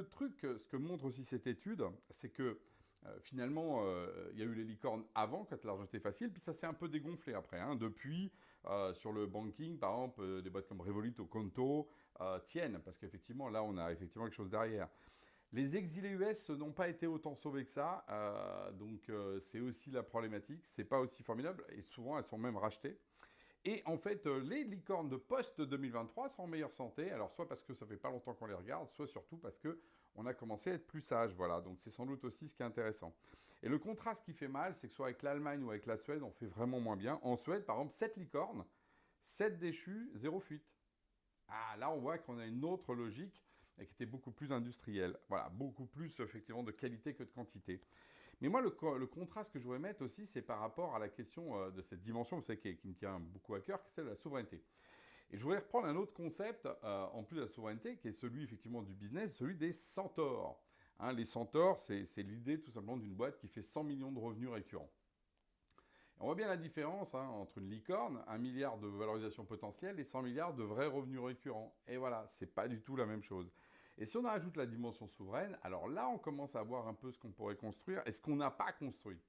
truc, ce que montre aussi cette étude, c'est que finalement, il y a eu les licornes avant, quand l'argent était facile, puis ça s'est un peu dégonflé après, hein. Depuis, sur le banking, par exemple, des boîtes comme Revolut ou Conto tiennent, parce qu'effectivement, là, on a effectivement quelque chose derrière. Les exilés US n'ont pas été autant sauvés que ça, donc c'est aussi la problématique. C'est pas aussi formidable, et souvent, elles sont même rachetées. Et en fait, les licornes de post-2023 sont en meilleure santé. Alors, soit parce que ça fait pas longtemps qu'on les regarde, soit surtout parce que on a commencé à être plus sage. Voilà, donc c'est sans doute aussi ce qui est intéressant. Et le contraste qui fait mal, c'est que soit avec l'Allemagne ou avec la Suède, on fait vraiment moins bien. En Suède, par exemple, 7 licornes, 7 déchus, 0 fuite. Ah, là, on voit qu'on a une autre logique et qui était beaucoup plus industrielle. Voilà, beaucoup plus effectivement de qualité que de quantité. Mais moi, le contraste que je voudrais mettre aussi, c'est par rapport à la question de cette dimension, vous savez, qui me tient beaucoup à cœur, qui est celle de la souveraineté. Et je voudrais reprendre un autre concept, en plus de la souveraineté, qui est celui effectivement du business, celui des centaures. Hein, les centaures, c'est l'idée tout simplement d'une boîte qui fait 100 millions de revenus récurrents. On voit bien la différence hein, entre une licorne, 1 milliard de valorisation potentielle et 100 milliards de vrais revenus récurrents. Et voilà, c'est pas du tout la même chose. Et si on ajoute la dimension souveraine, alors là, on commence à voir un peu ce qu'on pourrait construire et ce qu'on n'a pas construit.